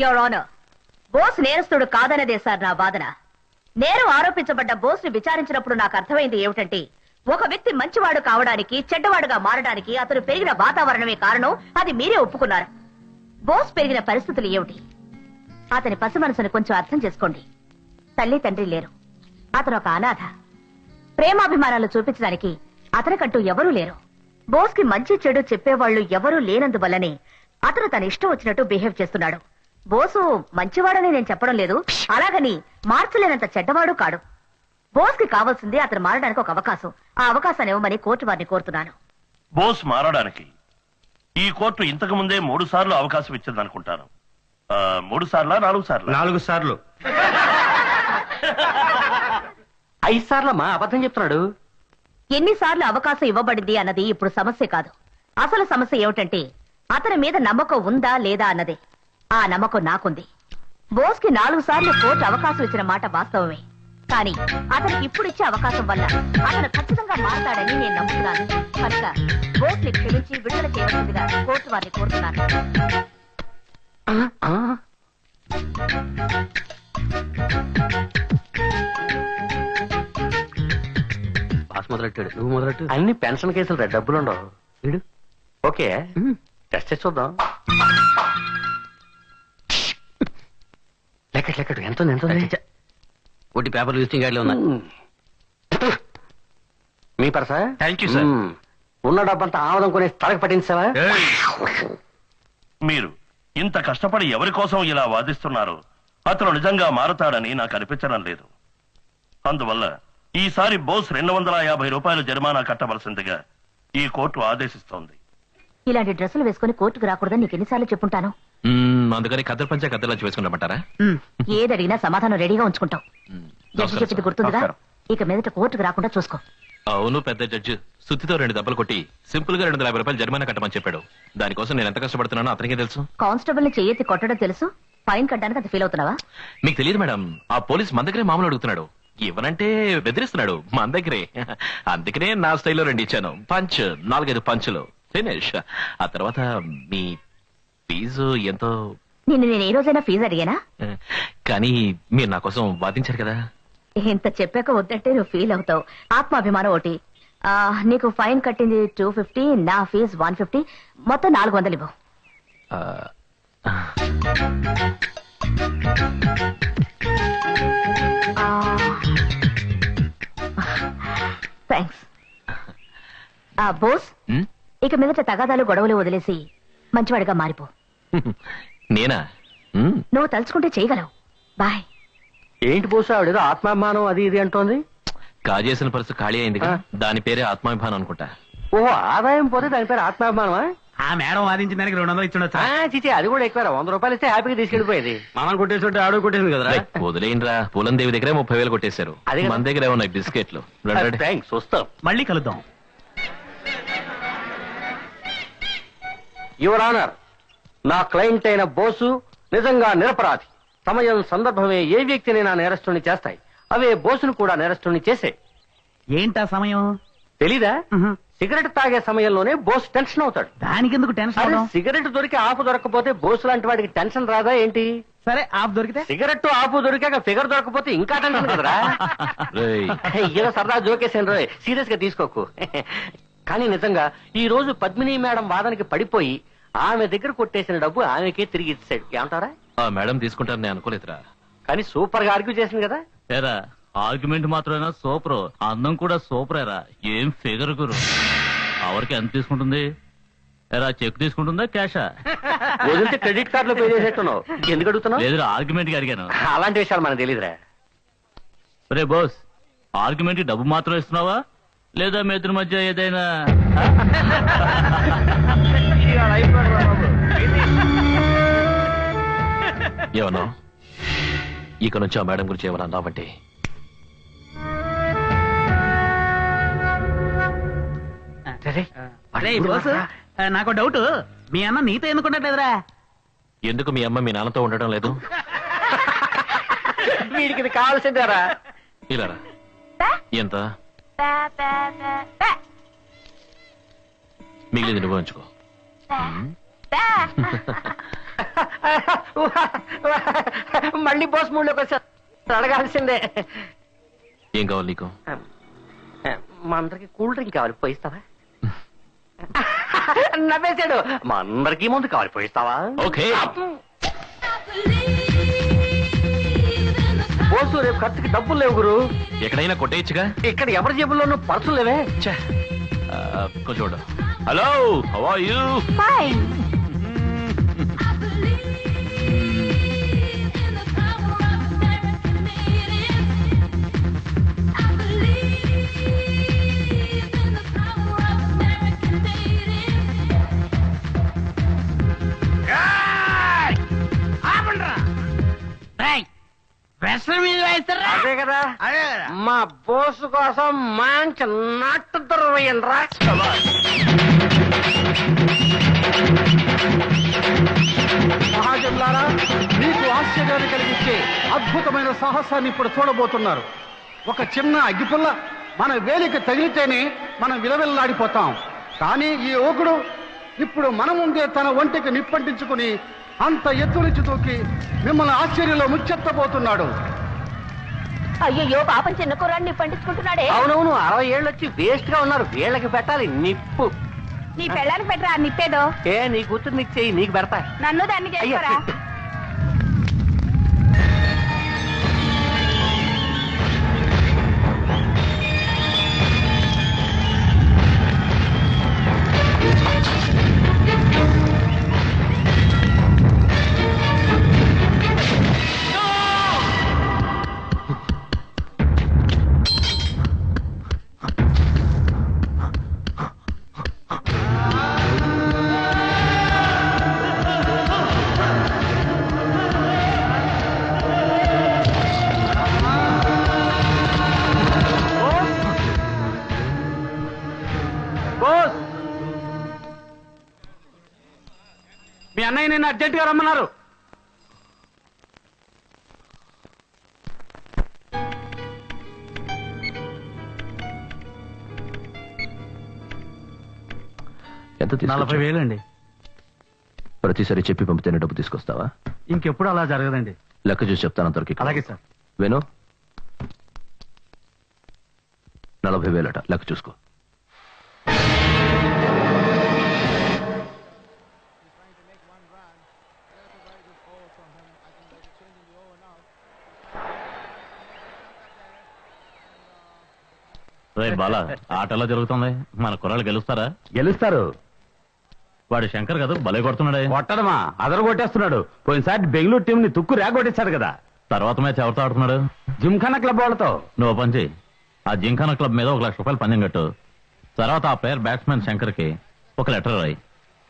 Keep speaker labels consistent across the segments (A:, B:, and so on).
A: Your honour, Bose నేరస్తుడు కాదన్నదే sir నా వాదన. నేరం ఆరోపించబడ్డ బోస్ ని విచారించినప్పుడు నాకు అర్థమైంది ఏమిటంటే, ఒక వ్యక్తి మంచివాడు కావడానికి, చెడ్డవాడుగా మారడానికి అతను పెరిగిన వాతావరణమే కారణం. అది మీరే ఒప్పుకున్నారు. బోస్ పెరిగిన పరిస్థితులు ఏమిటి? అతని పసి మనసును కొంచెం అర్థం చేసుకోండి. తల్లి తండ్రి లేరు, అతను ఒక అనాథ. ప్రేమాభిమానాలు చూపించడానికి అతనికంటూ ఎవరూ లేరు. బోస్ కి మంచి చెడు చెప్పేవాళ్లు ఎవరూ లేనందువల్లనే అతను తన ఇష్టం వచ్చినట్టు బిహేవ్ చేస్తున్నాడు. బోసు మంచివాడని నేను చెప్పడం లేదు, అలాగని మార్చలేనంత చెడ్డవాడు కాడు. బోస్ కి కావాల్సింది అతను మారడానికి ఒక అవకాశం. ఆ అవకాశాన్ని ఇవ్వమని కోర్టు వారిని కోరుతున్నాను.
B: బోస్ మారడానికి ఈ కోర్టు ఇంతకు ముందే 3 సార్లు అవకాశం ఇచ్చిందనుకుంటాను. 3 సార్లా 4 సార్లు?
C: 4 సార్లు. 5 సార్లమ్మా, అబద్ధం చెప్తున్నాడు.
A: ఎన్నిసార్లు అవకాశం ఇవ్వబడింది అన్నది ఇప్పుడు సమస్య కాదు. అసలు సమస్య ఏమిటంటే, అతని మీద నమ్మకం ఉందా లేదా అన్నదే. ఆ నమ్మకం నాకుంది. బోస్ కి 4 సార్లు కోర్టు అవకాశం ఇచ్చిన మాట వాస్తవమే. కానీ అతనికి ఇప్పుడు ఇచ్చే అవకాశం వల్ల అతను ఖచ్చితంగా మారతాడని నేను నమ్ముతున్నాను. కనుక బోస్ ని క్షమించి విడుదల చేయవలసిందిగా కోర్టు వారిని కోరుతున్నాను.
C: మొదలెట్టాడు, నువ్వు మొదలెట్టు. అన్ని పెన్షన్ కేసులు డబ్బులుండవు. వీడు ఓకే, టెస్ట్ చేసి చూద్దాం. లెక్కడు ఎంత ఒకటి పేపర్ లిస్టింగ్ గాడిలో ఉన్నా. మీ పర్సా?
B: Thank you sir.
C: ఉన్న డబ్బంతా ఆమదం కొనే తలకి పట్టించావా?
B: మీరు ఇంత కష్టపడి ఎవరి కోసం ఇలా వాదిస్తున్నారో అతను నిజంగా మారతాడని నాకు అనిపించడం లేదు. అందువల్ల ఈసారి బోస్ 250 రూపాయలు జరిమానా కట్టవలసిందిగా ఈ కోర్టు ఆదేశిస్తోంది.
A: ఇలాంటి డ్రెస్సులు వేసుకుని కోర్టుకు రాకూడదని నీకు ఎన్నిసార్లు చెప్పుంటాను.
D: అందుకని కద్దరు పంచా కద్దరు వేసుకుంటామంటారా?
A: ఏది అడిగినా సమాధానం రెడీగా ఉంచుకుంటాం. జడ్జి చెప్పింది గుర్తుందిగా, ఇక మీదట కోర్టుకు రాకుండా చూసుకో.
D: అవును, పెద్ద జడ్జి సుత్తితో 2 దెబ్బలు కొట్టి సింపుల్ గా 250 రూపాయలు జరిమానా కట్టమని చెప్పాడు. దానికోసం నేను ఎంత కష్టపడుతున్నానో అతనికే తెలుసు.
A: కానిస్టేబుల్ ని చెయ్యెత్తి కొట్టడం తెలుసు, ఫైన్ కట్టడానికి అది ఫీల్ అవుతున్నావా?
D: మీకు తెలియదు మేడం, ఆ పోలీస్ మన దగ్గరే మామూలు అడుగుతున్నాడు. ఇవ్వనంటే బెదిరిస్తున్నాడు మన దగ్గరే. అందుకనే నా స్టైల్లో 2 ఇచ్చాను. పంచ్ 4-5 పంచులు ఫినిష్. ఆ తర్వాత మీ ఫీజు ఎంతో?
A: నేను ఏ రోజైనా ఫీజు అడిగానా?
D: కానీ మీరు నా కోసం వాదించారు కదా.
A: ఇంత చెప్పాక వద్దంటే నువ్వు ఫీల్ అవుతావు. ఆత్మాభిమానం ఒకటి. నీకు ఫైన్ కట్టింది 250, నా ఫీజు 150, మొత్తం 400 ఇవ్వు. థ్యాంక్స్. బోస్, ఇక మీదట తగాదాలు గొడవలు వదిలేసి మంచివాడిగా మారిపో.
D: నేనా?
A: నువ్వు తలుచుకుంటే చేయగలవు. బాయ్.
C: ఏంటి బోసు ఆవిడేదో ఆత్మాభిమానం అది ఇది అంటోంది?
D: కాజేసిన పర్సు ఖాళీ అయింది, దాని పేరే ఆత్మాభిమానం అనుకుంటా.
C: ఓహో, ఆదాయం పోతే దాని పేరు ఆత్మాభిమానమా?
E: ఆ మేడం వాదించిన దానికి 200 ఇచ్చుండొచ్చా?
C: చిచి, అది కూడా ఎక్కువ. 100 రూపాయలు ఇస్తే హ్యాపీగా తీసుకెళ్ళిపోయేది.
E: మనం కొట్టేసి ఆడు కొట్టేసింది కదా.
D: వదిలేంద్రా, పూలందేవి దగ్గర 30,000 కొట్టేశారు. మన దగ్గర ఉన్నాయి బిస్కెట్లు.
C: థ్యాంక్స్, వస్తాం.
E: మళ్ళీ కలుద్దాం.
C: యువర్ ఆనర్, నా క్లయింట్ అయిన బోసు నిజంగా నిరపరాధి. సమయం సందర్భమే ఏ వ్యక్తిని నా నేరస్తుని చేస్తాయి. అవే బోసును కూడా నేరస్తుని చేసే.
E: ఏంటా సమయం
C: తెలీదా? సిగరెట్ తాగే సమయంలోనే బోస్ టెన్షన్ అవుతాడు.
E: దానికి ఎందుకు టెన్షన్?
C: సిగరెట్ దొరికి ఆపు దొరకపోతే బోసు లాంటి వాడికి టెన్షన్ రాదా ఏంటి?
E: సరే, ఆపు దొరికితే?
C: సిగరెట్ ఆపు దొరికాక ఫిగర్ దొరకపోతే ఇంకా టెన్షన్ కదరా. ఏదో సరదా జోకేసాను రోయ్, సీరియస్ గా తీసుకోకు. కానీ నిజంగా ఈ రోజు పద్మిని మేడం వాదనకి పడిపోయి ఆమె దగ్గర కొట్టేసిన డబ్బు ఆమెకే తిరిగి ఇచ్చాడు. ఏమంటారా?
D: ఆ మేడం తీసుకుంటారని అనుకోలేదురా.
C: కానీ సూపర్ గా ఆర్గ్యూ చేసింది కదా.
F: ఏరా, ఆర్గ్యుమెంట్ మాత్రమేనా సూపర్, అందం కూడా సూపరేరా. ఏం ఫిగర్ గురు. ఎవరికి ఎంత తీసుకుంటుంది? ఏరా, చెక్ తీసుకుంటుందా క్యాషా?
C: వదిలితే క్రెడిట్ కార్డులో పే చేసేట్టున్నావు. ఎందుకు అడుగుతున్నావు?
F: లేదురా, ఆర్గ్యుమెంట్ కి అడిగాను.
C: అలాంటి విషయాలు మనకు తెలియదురా.
F: రే బోస్, ఆర్గ్యుమెంట్ కి డబ్బు మాత్రం ఇస్తున్నావా లేదా మీ ఇద్దరి మధ్య ఏదైనా?
D: ఏమన్నా ఇక నుంచి ఆ మేడం గురించి ఏమన్నా అన్నావంటే
E: నాకు డౌట్, మీ అన్న నీతో ఎందుకుంటలేదురా?
D: ఎందుకు మీ అమ్మ మీ నాన్నతో ఉండడం లేదు?
C: వీడికి ఇది కావాల్సిందేరా.
D: ఇలారా, ఎంత మిగిలింది నువ్వు ఉంచుకో.
C: కదా, మళ్ళీ బోస్ మూడ్లోకి వచ్చా అడగాల్సిందే.
D: ఏం కావాలి నీకు?
C: మా అందరికి కూల్ డ్రింక్ కావాలి, పోయిస్తావా? నవ్వేశాడు. మా అందరికీ ముందు కావాలి, పోయిస్తావా?
D: ఓకే.
C: బోసు రేపు ఖర్చుకి డబ్బులు లేవు గురు.
D: ఎక్కడైనా కొట్టేయచ్చుగా.
C: ఇక్కడ ఎవరి జేబుల్లోనూ పర్సులు లేవే.
D: కొంచెం చూడు. Hello, how are you?
C: అదే కదా, మా బోసు కోసం మంచి నాటు దొరవయ్యండ్రా.
G: మహాజన్లారా, మీకు ఆశ్చర్యాన్ని కలిగించే అద్భుతమైన సాహసాన్ని ఇప్పుడు చూడబోతున్నారు. ఒక చిన్న అగ్గిపుల్ల మన వేలికి తగిలితేనే మనం విలవిల్లాడిపోతాం. కానీ ఈ యువకుడు ఇప్పుడు మన ముందే తన ఒంటికి నిప్పంటించుకుని అంత ఎత్తు నుంచి దూకి మిమ్మల్ని ఆశ్చర్యంలో ముచ్చెత్తబోతున్నాడు.
A: అయ్యో పాపం చిన్న కుర్రాన్ని పండించుకుంటున్నాడే.
C: అవునవును, 60 ఏళ్ళు వచ్చి వేస్ట్ గా ఉన్నారు. వీళ్ళకి పెట్టాలి నిప్పు.
A: నీ పెళ్ళానికి పెట్టరా నిప్పేదో.
C: ఏ నీ కూతురు నీకు చెయ్యి, నీకు పెడతా.
A: నన్ను దాన్ని చేస్తారా?
G: మీ అన్నయ్య నిన్ను అర్జెంట్ గా రమ్మన్నారు.
D: ఎంత
E: 40,000 అండి.
D: ప్రతిసారి చెప్పి పంపితేనే డబ్బు తీసుకొస్తావా?
E: ఇంకెప్పుడు అలా జరగదండి.
D: లెక్క చూసి చెప్తాను అందరికి.
E: అలాగే సార్.
D: వేణు, 40,000 లెక్క చూసుకో.
F: రే బాలా, ఆటలా జరుగుతుంది. మన కుర్రాళ్ళు గెలుస్తారా?
G: గెలుస్తారు.
F: వాడు శంకర్ కదా, భలే కొడుతున్నాడే.
G: కొట్టడమా, అదరు కొట్టేస్తున్నాడు. పోయినసారి బెంగళూరు టీం ని తుక్కు రేగొట్టేశాడు కదా.
F: తర్వాత మ్యాచ్ ఎవరితో ఆడుతున్నాడు?
G: జిమ్ఖానా క్లబ్ వాళ్ళతో.
F: నువ్వు పంచి ఆ జింకానా క్లబ్ మీద 1 లక్ష రూపాయలు పందెం కట్టు. తర్వాత ఆ ప్లేయర్ బ్యాట్స్మెన్ శంకర్ కి ఒక లెటర్ రాయి.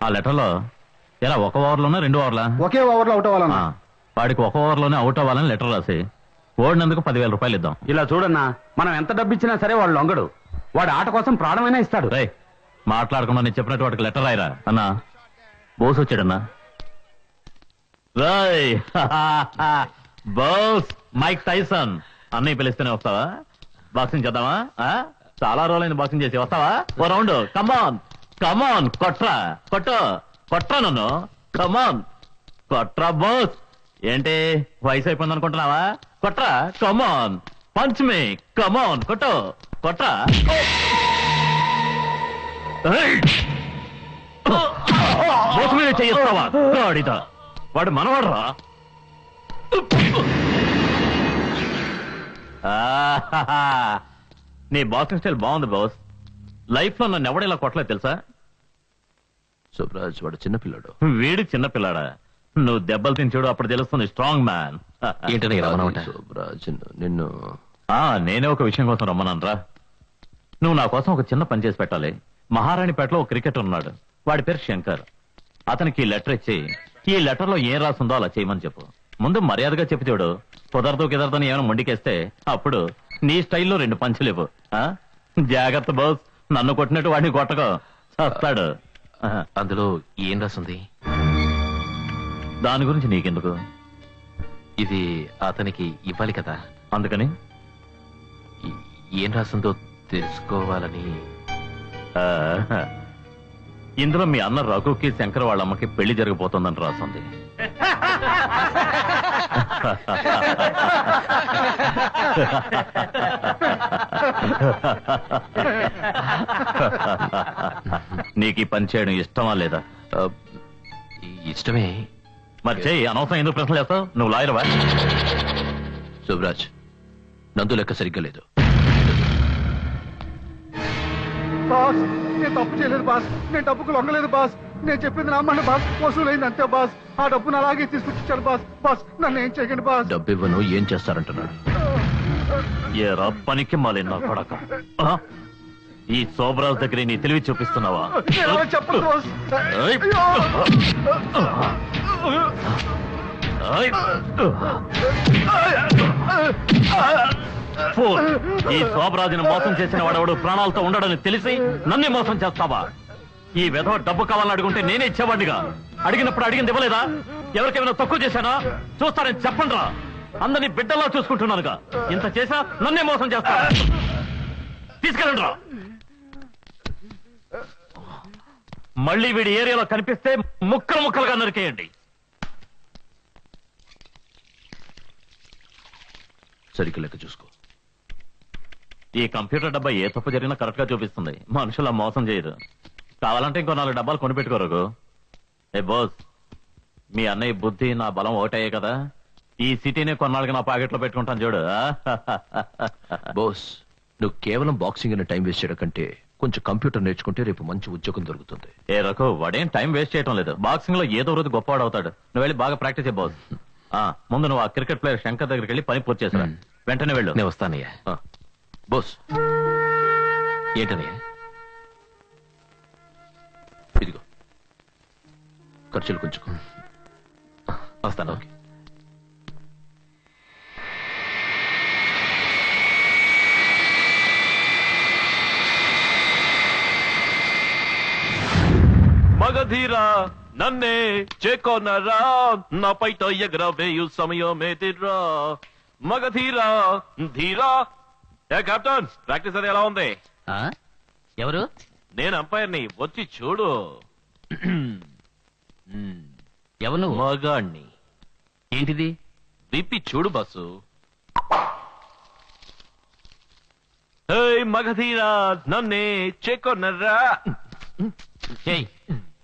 F: ఆ లెటర్ లో ఎలా 1 ఓవర్లోనే 2 ఓవర్లా?
G: ఒకే ఓవర్ లో అవుట్ అవ్వాలన్నా.
F: వాడికి 1 ఓవర్లోనే అవుట్ అవ్వాలని లెటర్ రాసి ఓడినందుకు 10,000 రూపాయలు ఇద్దాం.
G: ఇలా చూడన్నా, మనం ఎంత డబ్బు ఇచ్చినా సరే వాడు లొంగడు. వాడు ఆట కోసం ప్రాణమైనా ఇస్తాడు.
F: రే, మాట్లాడకుండా నేను చెప్పినట్టు వాడికి లెటర్ రాయరా అన్నా. బోస్ వచ్చాడన్నా. రాయ్ బోస్ మైక్ టైసన్ అన్నయ్య పిలిస్తేనే వస్తావా? బాక్సింగ్ చేద్దామా? చాలా రోజులైంది బాక్సింగ్ చేసి. వస్తావా? ఓ రౌండ్. కమాన్ కమాన్, కొట్రా కొట్రా నన్ను. కమాన్ కొట్రా బోస్. ఏంటి వయసు అయిపోయింది అనుకుంటున్నావా? కొట్రా. కమాన్ పంచ్ మీ. కమాన్ కొట్రా. బోస్ మీద చెయ్యొస్తావా? గాడిద. వాడు మనవాడరా. నీ బాక్సింగ్ స్టైల్ బాగుంది బాస్. లైఫ్ లో నన్ను ఎవడేలా కొట్టలేదు తెలుసా?
D: సుబ్రాజ్ వాడు చిన్నపిల్లాడు.
F: వీడి చిన్నపిల్లాడా? నువ్వు దెబ్బలు తిని చూడు, అప్పుడు తెలుస్తుంది స్ట్రాంగ్ మ్యాన్.
D: ఏంటనే రమ్మనమాట? సుబ్రాజ్ నిన్ను
F: నేనే ఒక విషయం కోసం రమ్మనరా. నువ్వు నా కోసం ఒక చిన్న పని చేసి పెట్టాలి. మహారాణిపేటలో ఒక క్రికెటర్ ఉన్నాడు, వాడి పేరు శంకర్. అతనికి లెటర్ ఇచ్చి ఈ లెటర్ లో ఏం రాసిందో అలా చేయమని చెప్పు. ముందు మర్యాదగా చెప్పి చూడు. కుదరదు ఏమైనా మొండికేస్తే అప్పుడు నీ స్టైల్లో 2 పంచులు ఇవ్వు. జాగ్రత్త బాస్, నన్ను కొట్టినట్టు వాడిని కొట్టకో, చస్తాడు.
D: అందులో ఏం రాసింది?
F: దాని గురించి నీకెందుకు?
D: ఇది అతనికి ఇవ్వాలి కదా,
F: అందుకని
D: ఏం రాసిందో తెలుసుకోవాలని.
F: ఇందులో మీ అన్న రఘుకి శంకర్ వాళ్ళ అమ్మకి పెళ్లి జరిగిపోతుందని రాసింది. నీకు ఈ పని చేయడం ఇష్టమా లేదా?
D: ఇష్టమే.
F: మరి చెయ్యి, అనవసరం ఎందుకు ప్రశ్నలు వేస్తావు? నువ్వు లాయర్వా?
D: శుభరాజ్, నందు లెక్క సరిగ్గా లేదు.
G: బాస్, నేను తప్పు చేయలేదు బాస్. నేను డబ్బుకు లొంగలేదు బాస్. నేను చెప్పింది నమ్మండి బాస్. వసూలైంది అంతే బాస్. ఆ డబ్బును అలాగే తీసుకొచ్చాను బాస్. బాస్, నన్ను ఏం చేయకండి బాస్.
D: డబ్బు ఇవ్వను, ఏం చేస్తారంటున్నాడు?
F: ఏరా పనికి మాలి నా కొడక, ఈ శోభరాజ్ దగ్గర నీ తెలివి చూపిస్తున్నావా?
G: చెప్పండి బాస్.
F: ఏయ్! ఫోన్. ఈ శోభరాజుని మోసం చేసిన వాడెవడు ప్రాణాలతో ఉండడని తెలిసి నన్నే మోసం చేస్తావా? ఈ విధవ డబ్బు కావాలని అడుగుంటే నేనే ఇచ్చేవాడిగా. అడిగినప్పుడు అడిగింది ఇవ్వలేదా? ఎవరికేమైనా తక్కువ చేశానా? చూస్తారని చెప్పండి రా. అందరినీ బిడ్డల్లా చూసుకుంటున్నానుగా. ఇంత చేసా నన్నే మోసం చేస్తా. తీసుకెళ్ళండి రా. మళ్ళీ వీడి ఏరియాలో కనిపిస్తే ముక్కలు ముక్కలుగా నరికేయండి.
D: సరిగ్గా లెక్క చూసుకో.
F: ఈ కంప్యూటర్ డబ్బా ఏ తప్పు జరిగినా కరెక్ట్ గా చూపిస్తుంది. మనుషుల మోసం చేయదు. కావాలంటే ఇంకో 4 డబ్బాలు కొనిపెట్టుకోరు. ఏ బాస్, మీ అన్నయ్య బుద్ధి నా బలం ఒకటయ్యే కదా. ఈ సిటీని కొన్నాళ్ళకి నా పాకెట్లో పెట్టుకుంటాను చూడు.
D: బోస్, నువ్వు కేవలం బాక్సింగ్ అనే టైం వేస్ట్ చేయడం కంటే కొంచెం కంప్యూటర్ నేర్చుకుంటే రేపు మంచి ఉద్యోగం దొరుకుతుంది.
F: ఏ రఘు, వాడేం టైం వేస్ట్ చేయడం లేదు. బాక్సింగ్ లో ఏదో రోజు గొప్పవాడు అవుతాడు. నువ్వు వెళ్ళి బాగా ప్రాక్టీస్ చేయ బాస్. ముందు నువ్వు ఆ క్రికెట్ ప్లేయర్ శంకర్ దగ్గరికి వెళ్ళి పని పూర్తి చేసా. వెంటనే వెళ్ళు.
D: నేను వస్తానయ్యా. బోస్, ఏంటనయ్యా? ఇదిగో ఖర్చులు కొంచెం. వస్తాను. ఓకే. మగధీరా నన్నే చేకొనరా, నాపైతో ఎగరవేయు సమయమేదిరా. మగధీరా ధీరా. ఏ కెప్టెన్, ప్రాక్టీస్ అది ఎలా ఉంది?
E: ఎవరు?
D: నేను అంపైర్ని, వచ్చి చూడు.
E: ఎవరు నువ్వు?
D: మగాణ్ణి.
E: ఏంటిది?
D: విప్పి చూడు బాసు. మగధీరా నన్నే చేకొనరా.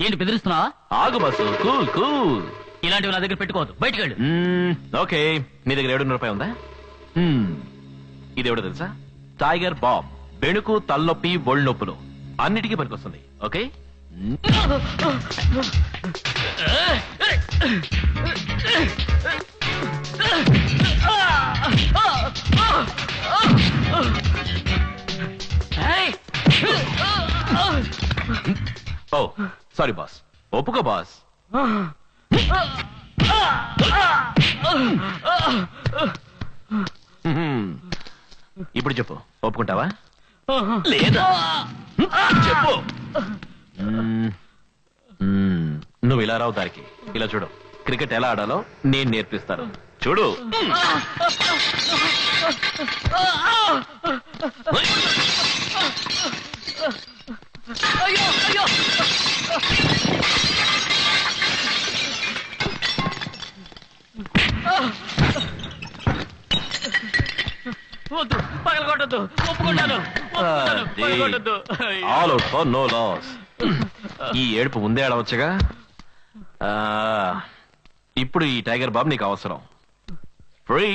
E: ఏంటి బెదిరిస్తున్నావా?
D: ఆగు బాసు, కూల్ కూల్.
E: ఇలాంటివి నా దగ్గర పెట్టుకోవద్దు. బయటకు వెళ్ళు.
D: ఓకే, మీ దగ్గర 700 రూపాయలు ఉందా? ఇది ఎవడో తెలుసా? Tiger bomb. బెణుకు, తలనొప్పి, ఒళ్ళు నొప్పులు అన్నిటికీ పనికొస్తుంది. ఓకే. ఓ సారీ బాస్. ఒప్పుకో బాస్. ఇప్పుడు చెప్పు, ఒప్పుకుంటావా లేదా? చెప్పు. నువ్వు ఇలా రావు దారికి. ఇలా చూడు, క్రికెట్ ఎలా ఆడాలో నేను నేర్పిస్తాను. చూడు.
E: పగలగొట్టద్దు. ఒప్పుకుంటాను.
D: All out for no loss. ఈ ఏడుపు ముందే ఆడవచ్చుగా. ఇప్పుడు ఈ టైగర్ బాబు నీకు అవసరం. ఫ్రీ.